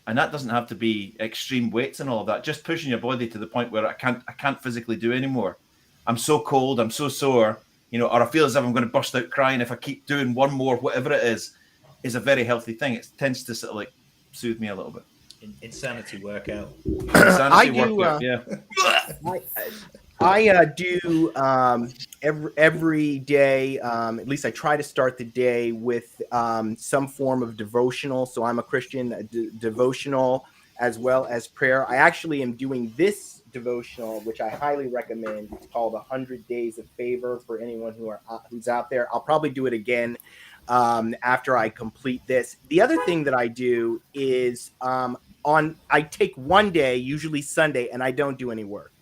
[SPEAKER 5] and that doesn't have to be extreme weights and all of that. Just pushing your body to the point where I can't physically do anymore. I'm so cold, I'm so sore, or I feel as if I'm going to burst out crying if I keep doing one more, whatever it is a very healthy thing. It tends to sort of like soothe me a little bit.
[SPEAKER 6] Insanity workout.
[SPEAKER 7] I do every day. At least I try to start the day with some form of devotional. So I'm a Christian, devotional as well as prayer. I actually am doing this devotional, which I highly recommend. It's called 100 Days of Favor for anyone who's out there. I'll probably do it again after I complete this. The other thing that I do is I take one day, usually Sunday, and I don't do any work.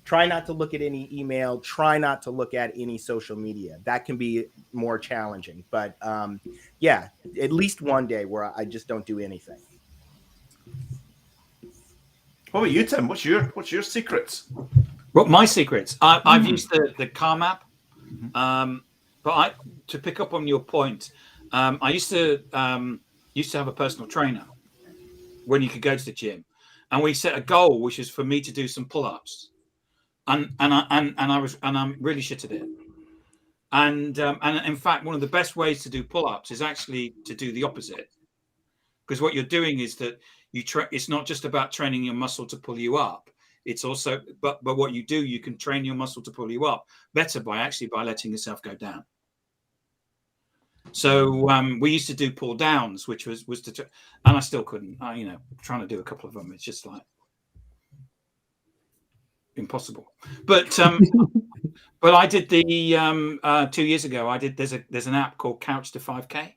[SPEAKER 7] Try not to look at any email. Try not to look at any social media. That can be more challenging. But at least one day where I just don't do anything.
[SPEAKER 5] What about you, Tim? What's your secrets?
[SPEAKER 1] Well, my secrets. I've used the Calm app. But to pick up on your point, I used to have a personal trainer when you could go to the gym, and we set a goal, which is for me to do some pull-ups, and I'm really shit at it. And in fact, one of the best ways to do pull-ups is actually to do the opposite, because what you're doing is that it's not just about training your muscle to pull you up. It's also, but what you do, you can train your muscle to pull you up better by letting yourself go down. So we used to do pull downs, which was and I still couldn't. Trying to do a couple of them, it's just like impossible. But but I did the 2 years ago. There's an app called Couch to 5K,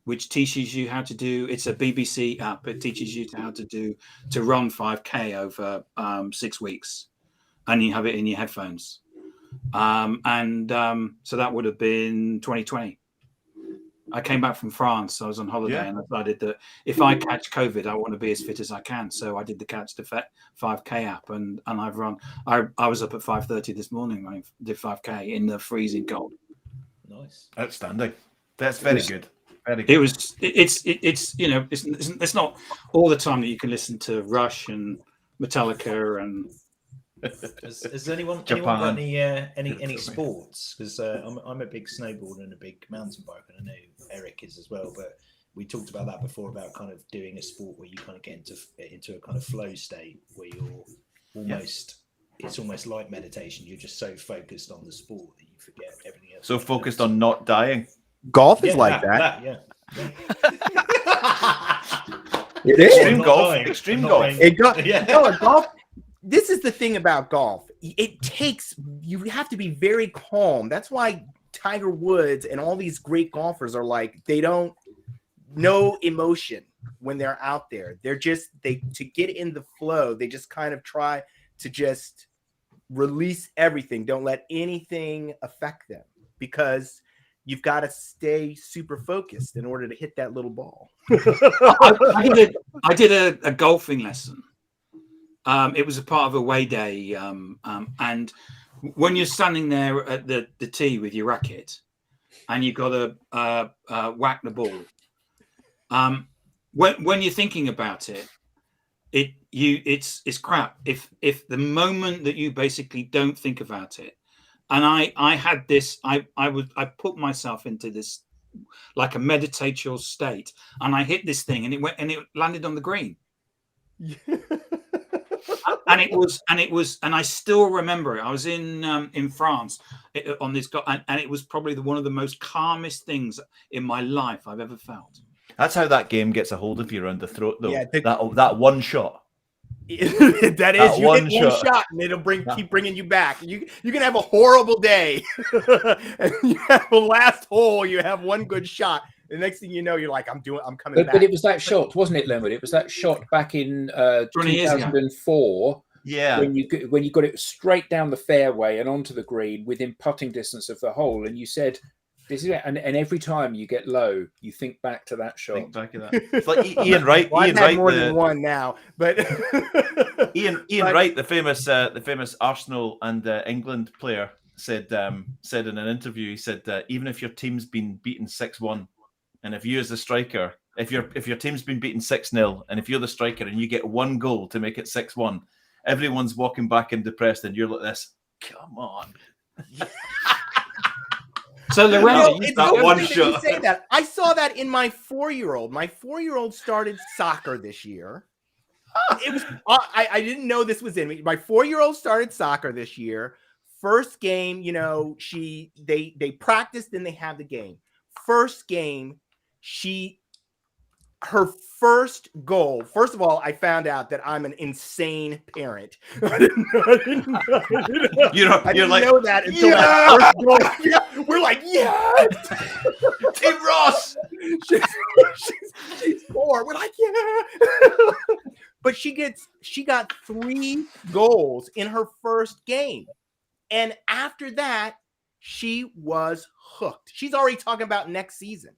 [SPEAKER 1] which teaches you how to do. It's a BBC app. It teaches you how to run 5K over 6 weeks, and you have it in your headphones. So that would have been 2020. I came back from France. I was on holiday, and I decided that if I catch COVID, I want to be as fit as I can. So I did the Couch to 5K app, and I've run. I was up at 5:30 this morning. I did 5K in the freezing cold.
[SPEAKER 6] Nice,
[SPEAKER 5] outstanding. That's very good.
[SPEAKER 1] It was. It's not all the time that you can listen to Rush and Metallica and.
[SPEAKER 6] Has anyone got any sports? Because I'm a big snowboarder and a big mountain biker, and I know Eric is as well. But we talked about that before, about kind of doing a sport where you kind of get into a kind of flow state where you're almost. It's almost like meditation. You're just so focused on the sport that you forget everything else.
[SPEAKER 5] So focused on not dying.
[SPEAKER 7] Golf is like that.
[SPEAKER 6] Yeah.
[SPEAKER 7] It is.
[SPEAKER 5] Extreme golf.
[SPEAKER 7] Golf. This is the thing about golf. You have to be very calm. That's why Tiger Woods and all these great golfers are like, they don't know emotion when they're out there. They're just, to get in the flow, they just kind of try to just release everything. Don't let anything affect them. because you've got to stay super focused in order to hit that little ball.
[SPEAKER 1] I did a golfing lesson. It was a part of a away day, and when you're standing there at the tee with your racket, and you've got to whack the ball, when you're thinking about it, it's crap. If the moment that you basically don't think about it, and I had this, I put myself into this like a meditative state, and I hit this thing, and it landed on the green. and I still remember it. I was in France on this, and it was probably one of the most calmest things in my life I've ever felt.
[SPEAKER 5] That's how that game gets a hold of you around the throat, though.
[SPEAKER 7] Yeah,
[SPEAKER 5] that one shot.
[SPEAKER 7] You hit one shot, and it'll keep bringing you back. You can have a horrible day, and you have a last hole. You have one good shot. The next thing you know, you're like, I'm coming back.
[SPEAKER 4] But it was that shot, wasn't it, Leonard? It was that shot back in 2004.
[SPEAKER 5] Yeah,
[SPEAKER 4] when you got it straight down the fairway and onto the green within putting distance of the hole, and you said, "This is it." And every time you get low, you think back to that shot.
[SPEAKER 5] Think back to that. It's like Ian Wright.
[SPEAKER 7] Well,
[SPEAKER 5] Ian
[SPEAKER 7] I've had
[SPEAKER 5] Wright,
[SPEAKER 7] more than one now, but
[SPEAKER 5] Ian Wright, the famous Arsenal and England player, said in an interview, he said even if your team's been beaten 6-1, and if you as the striker, if your team's been beaten 6-0, and if you're the striker and you get one goal to make it 6-1, everyone's walking back and depressed, and you're like this. Come on.
[SPEAKER 1] So Lorena,
[SPEAKER 7] it's
[SPEAKER 5] that
[SPEAKER 7] so
[SPEAKER 5] one
[SPEAKER 7] funny
[SPEAKER 5] shot.
[SPEAKER 7] that you say that. I saw that in my 4-year-old. My 4-year-old started soccer this year. It was I didn't know this was in me. My 4-year-old started soccer this year. First game, they practiced and they had the game. First game, her first goal. First of all, I found out that I'm an insane parent. I didn't know that until that first goal. Yeah, we're like, yes,
[SPEAKER 5] Team Ross.
[SPEAKER 7] She's 4. We're like, yeah. But she got 3 goals in her first game, and after that, she was hooked. She's already talking about next season.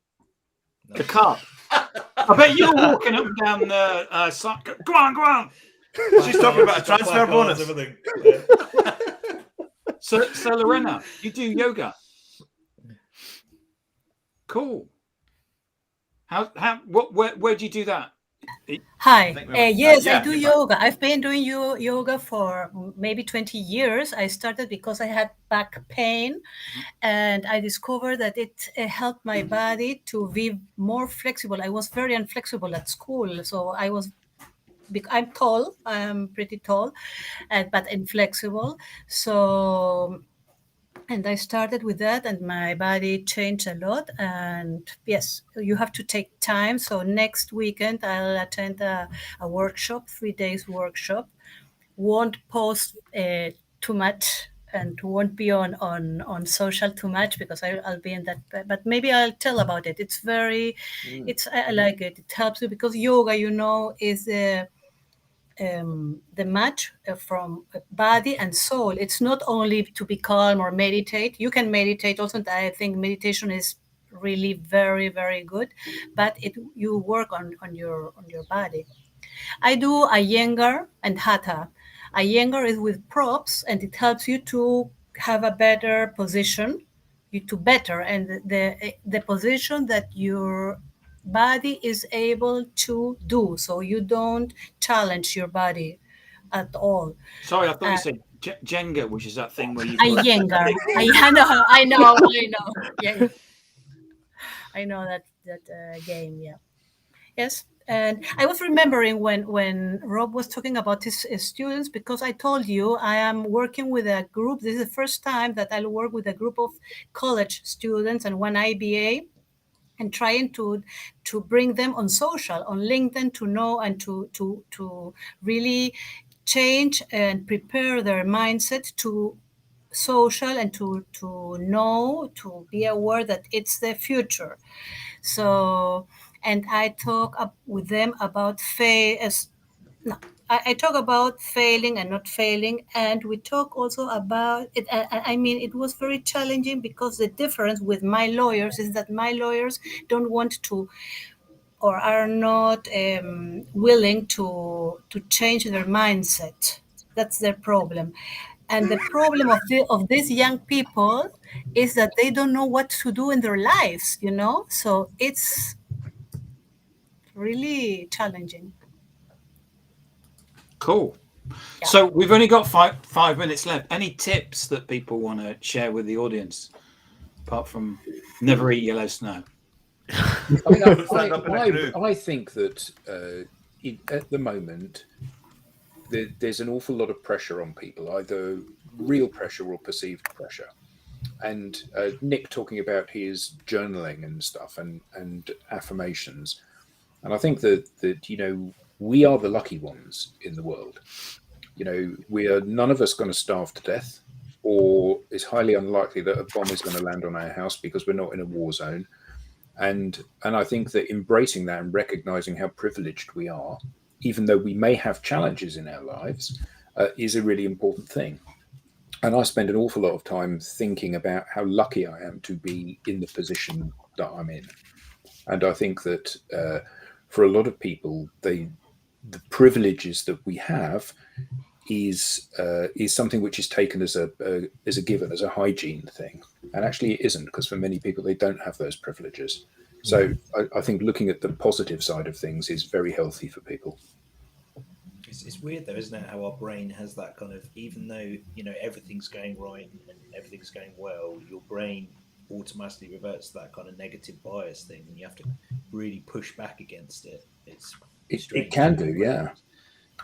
[SPEAKER 1] The cup. I bet you're walking up and down the side. Go on.
[SPEAKER 5] She's talking about a transfer bonus.
[SPEAKER 6] Everything.
[SPEAKER 1] So Lorena, you do yoga. Cool. Where do you do that?
[SPEAKER 8] Hi. Yes,
[SPEAKER 5] yeah,
[SPEAKER 8] I do yoga. I've been doing yoga for maybe 20 years. I started because I had back pain, and I discovered that it helped my body to be more flexible. I was very inflexible at school, so I'm tall. I'm pretty tall, but inflexible. So. And I started with that, and my body changed a lot. And yes, you have to take time. So next weekend, I'll attend a workshop, 3 days workshop. Won't post too much and won't be on social too much because I'll be in that. But maybe I'll tell about it. It's I like it. It helps you because yoga, is the match from body and soul. It's not only to be calm or meditate. You can meditate also. I think meditation is really very, very good, but you work on your body. I do Iyengar and Hatha. Iyengar is with props, and it helps you to have a better position, and the position that your body is able to do, so you don't challenge your body at all.
[SPEAKER 1] Sorry, I thought you said Jenga, which is that thing where you.
[SPEAKER 8] Iyengar. I know. Yeah, I know that game. Yeah, yes. And I was remembering when Rob was talking about his students, because I told you I am working with a group. This is the first time that I'll work with a group of college students and one IBA, and trying to bring them on social, on LinkedIn, to know and to really change and prepare their mindset to social and to know, to be aware that it's the future. So, and I talk with them about I talk about failing and not failing, and we talk also about it. I mean, it was very challenging because the difference with my lawyers is that my lawyers don't want to or are not willing to change their mindset. That's their problem. And the problem of these young people is that they don't know what to do in their lives, you know? So it's really challenging.
[SPEAKER 1] Cool.
[SPEAKER 8] Yeah.
[SPEAKER 1] So we've only got 5 minutes left. Any tips that people want to share with the audience, apart from never eat yellow snow?
[SPEAKER 4] I think that at the moment there's an awful lot of pressure on people, either real pressure or perceived pressure. And Nick talking about his journaling and stuff and affirmations. And I think that you know, we are the lucky ones in the world. You know, we are none of us going to starve to death, or it's highly unlikely that a bomb is going to land on our house because we're not in a war zone. And I think that embracing that and recognizing how privileged we are, even though we may have challenges in our lives, is a really important thing. And I spend an awful lot of time thinking about how lucky I am to be in the position that I'm in. And I think that for a lot of people, the privileges that we have is something which is taken as a given, as a hygiene thing. And actually it isn't, because for many people, they don't have those privileges. So I think looking at the positive side of things is very healthy for people.
[SPEAKER 6] It's weird though, isn't it, how our brain has that kind of, even though, you know, everything's going right and everything's going well, your brain automatically reverts to that kind of negative bias thing, and you have to really push back against it. It
[SPEAKER 4] can do, yeah.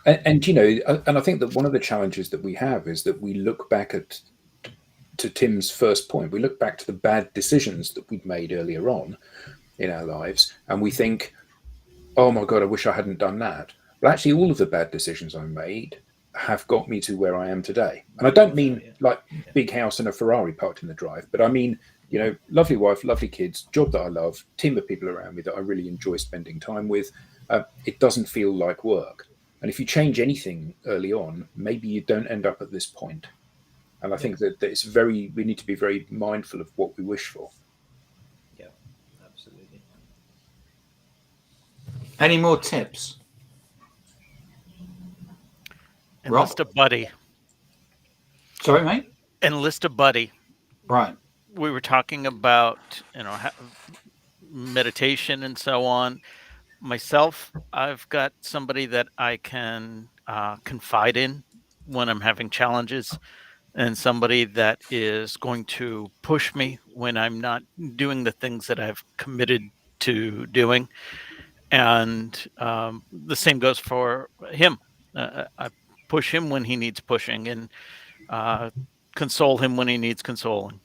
[SPEAKER 4] And you know, and I think that one of the challenges that we have is that we look back to Tim's first point, we look back to the bad decisions that we've made earlier on in our lives, and we think, oh my God, I wish I hadn't done that. But actually, all of the bad decisions I made have got me to where I am today. And I don't mean like big house and a Ferrari parked in the drive, but I mean, you know, lovely wife, lovely kids, job that I love, team of people around me that I really enjoy spending time with. It doesn't feel like work. And if you change anything early on, maybe you don't end up at this point. And I think that it's we need to be very mindful of what we wish for.
[SPEAKER 6] Yeah, absolutely.
[SPEAKER 1] Any more tips?
[SPEAKER 2] Enlist a buddy.
[SPEAKER 1] Sorry, mate?
[SPEAKER 2] Enlist a buddy.
[SPEAKER 1] Right.
[SPEAKER 2] We were talking about, you know, meditation and so on. Myself, I've got somebody that I can confide in when I'm having challenges, and somebody that is going to push me when I'm not doing the things that I've committed to doing. And the same goes for him. I push him when he needs pushing, and console him when he needs consoling.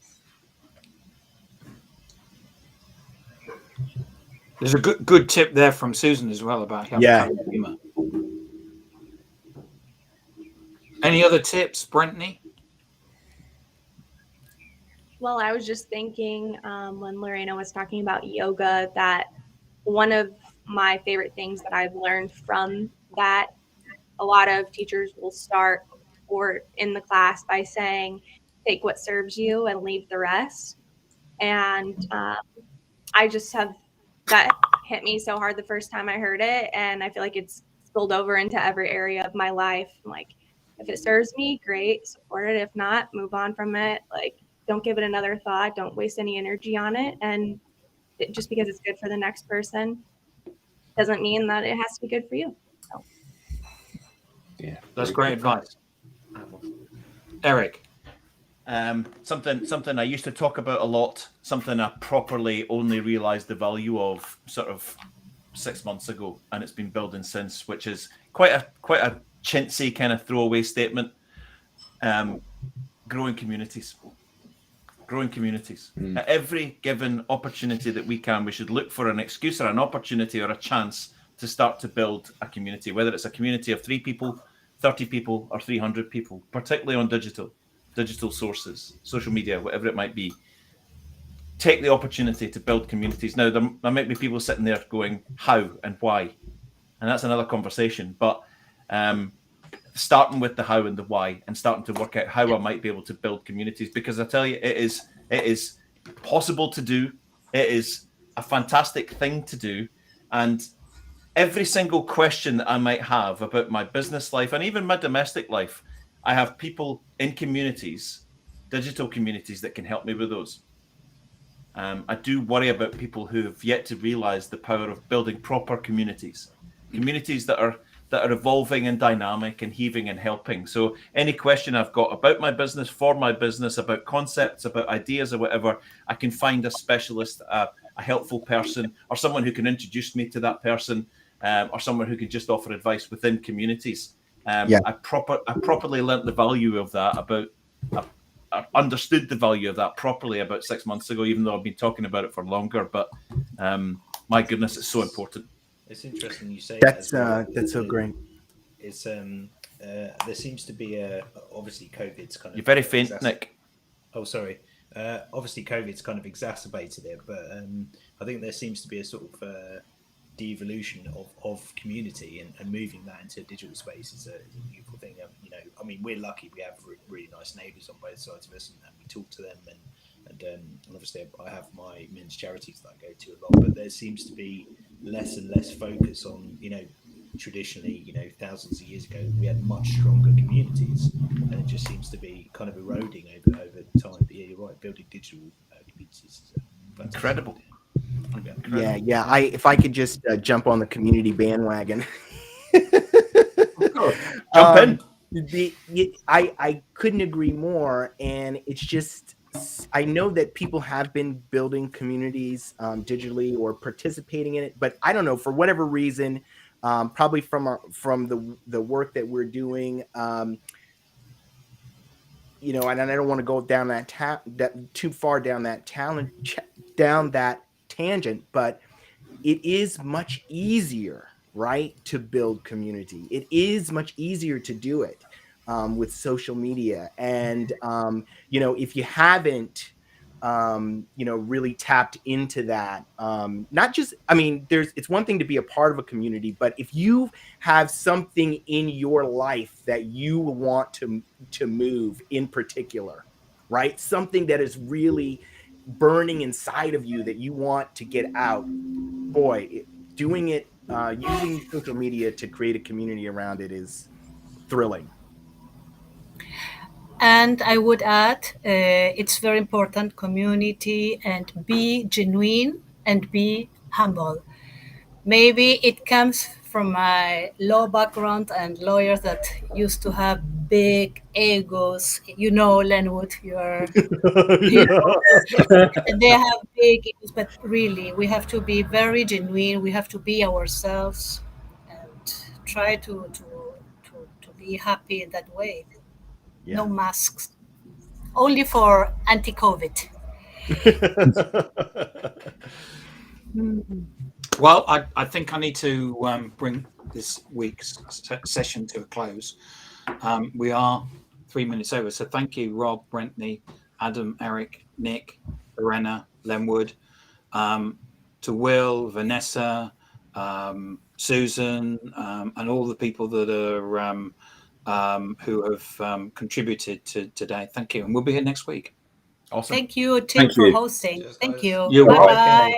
[SPEAKER 1] There's a good tip there from Susan as well about having humor. Any other tips, Brentney?
[SPEAKER 9] Well, I was just thinking when Lorena was talking about yoga that one of my favorite things that I've learned from that, a lot of teachers will start or in the class by saying, take what serves you and leave the rest. And I just have, that hit me so hard the first time I heard it. And I feel like it's spilled over into every area of my life. I'm like, if it serves me, great, support it. If not, move on from it. Like, don't give it another thought. Don't waste any energy on it. And just because it's good for the next person doesn't mean that it has to be good for you. So.
[SPEAKER 1] Yeah, that's great advice. Eric.
[SPEAKER 5] Something I used to talk about a lot, something I properly only realized the value of sort of 6 months ago, and it's been building since, which is quite a chintzy kind of throwaway statement. Growing communities. At every given opportunity that we can, we should look for an excuse or an opportunity or a chance to start to build a community, whether it's a community of 3 people, 30 people, or 300 people, particularly on digital sources, social media, whatever it might be. Take the opportunity to build communities. Now, there might be people sitting there going, how and why? And that's another conversation. But starting with the how and the why, and starting to work out how I might be able to build communities. Because I tell you, it is possible to do. It is a fantastic thing to do. And every single question that I might have about my business life and even my domestic life, I have people in communities, digital communities, that can help me with those. I do worry about people who have yet to realize the power of building proper communities that are evolving and dynamic and heaving and helping. So any question I've got about my business, for my business, about concepts, about ideas or whatever, I can find a specialist, a helpful person, or someone who can introduce me to that person, or someone who can just offer advice within communities. I properly learnt the value of that I understood the value of that properly about 6 months ago, even though I've been talking about it for longer. But my goodness, it's so important.
[SPEAKER 6] It's interesting you say
[SPEAKER 7] that's
[SPEAKER 6] that.
[SPEAKER 7] that's so great.
[SPEAKER 6] It's there seems to be obviously COVID's kind of.
[SPEAKER 5] You're very faint, Nick.
[SPEAKER 6] Oh, sorry. Obviously, COVID's kind of exacerbated it, but I think there seems to be a sort of de-evolution of community, and moving that into a digital space is a beautiful thing. I mean, we're lucky; we have really nice neighbours on both sides of us, and we talk to them. And obviously, I have my men's charities that I go to a lot, but there seems to be less and less focus on, traditionally, thousands of years ago, we had much stronger communities, and it just seems to be kind of eroding over time. But yeah, you're right, building digital communities is
[SPEAKER 5] incredible.
[SPEAKER 7] Yeah. If I could just jump on the community bandwagon.
[SPEAKER 5] Jump in.
[SPEAKER 7] I couldn't agree more, and it's just, I know that people have been building communities digitally or participating in it, but I don't know, for whatever reason, probably from the work that we're doing, and I don't want to go down that too far down that tangent, but it is much easier, right, to build community. It is much easier to do it with social media. And, if you haven't, really tapped into that, not just, it's one thing to be a part of a community, but if you have something in your life that you want to move in particular, right? Something that is really burning inside of you that you want to get out, boy, doing it, using social media to create a community around it is thrilling.
[SPEAKER 8] And I would add, it's very important, community, and be genuine and be humble. Maybe it comes from my law background and lawyers that used to have big egos. Lenwood, they have big egos, but really, we have to be very genuine. We have to be ourselves and try to be happy in that way. Yeah. No masks, only for anti-COVID.
[SPEAKER 1] Well, I think I need to bring this week's session to a close. We are 3 minutes over, so thank you, Rob, Brentney, Adam, Eric, Nick, Lorena, Lenwood, to Will, Vanessa, Susan, and all the people that are who have contributed to today. Thank you, and we'll be here next week.
[SPEAKER 5] Awesome.
[SPEAKER 8] Thank you, Tim, for hosting. Thank you.
[SPEAKER 1] You're welcome.
[SPEAKER 8] Bye.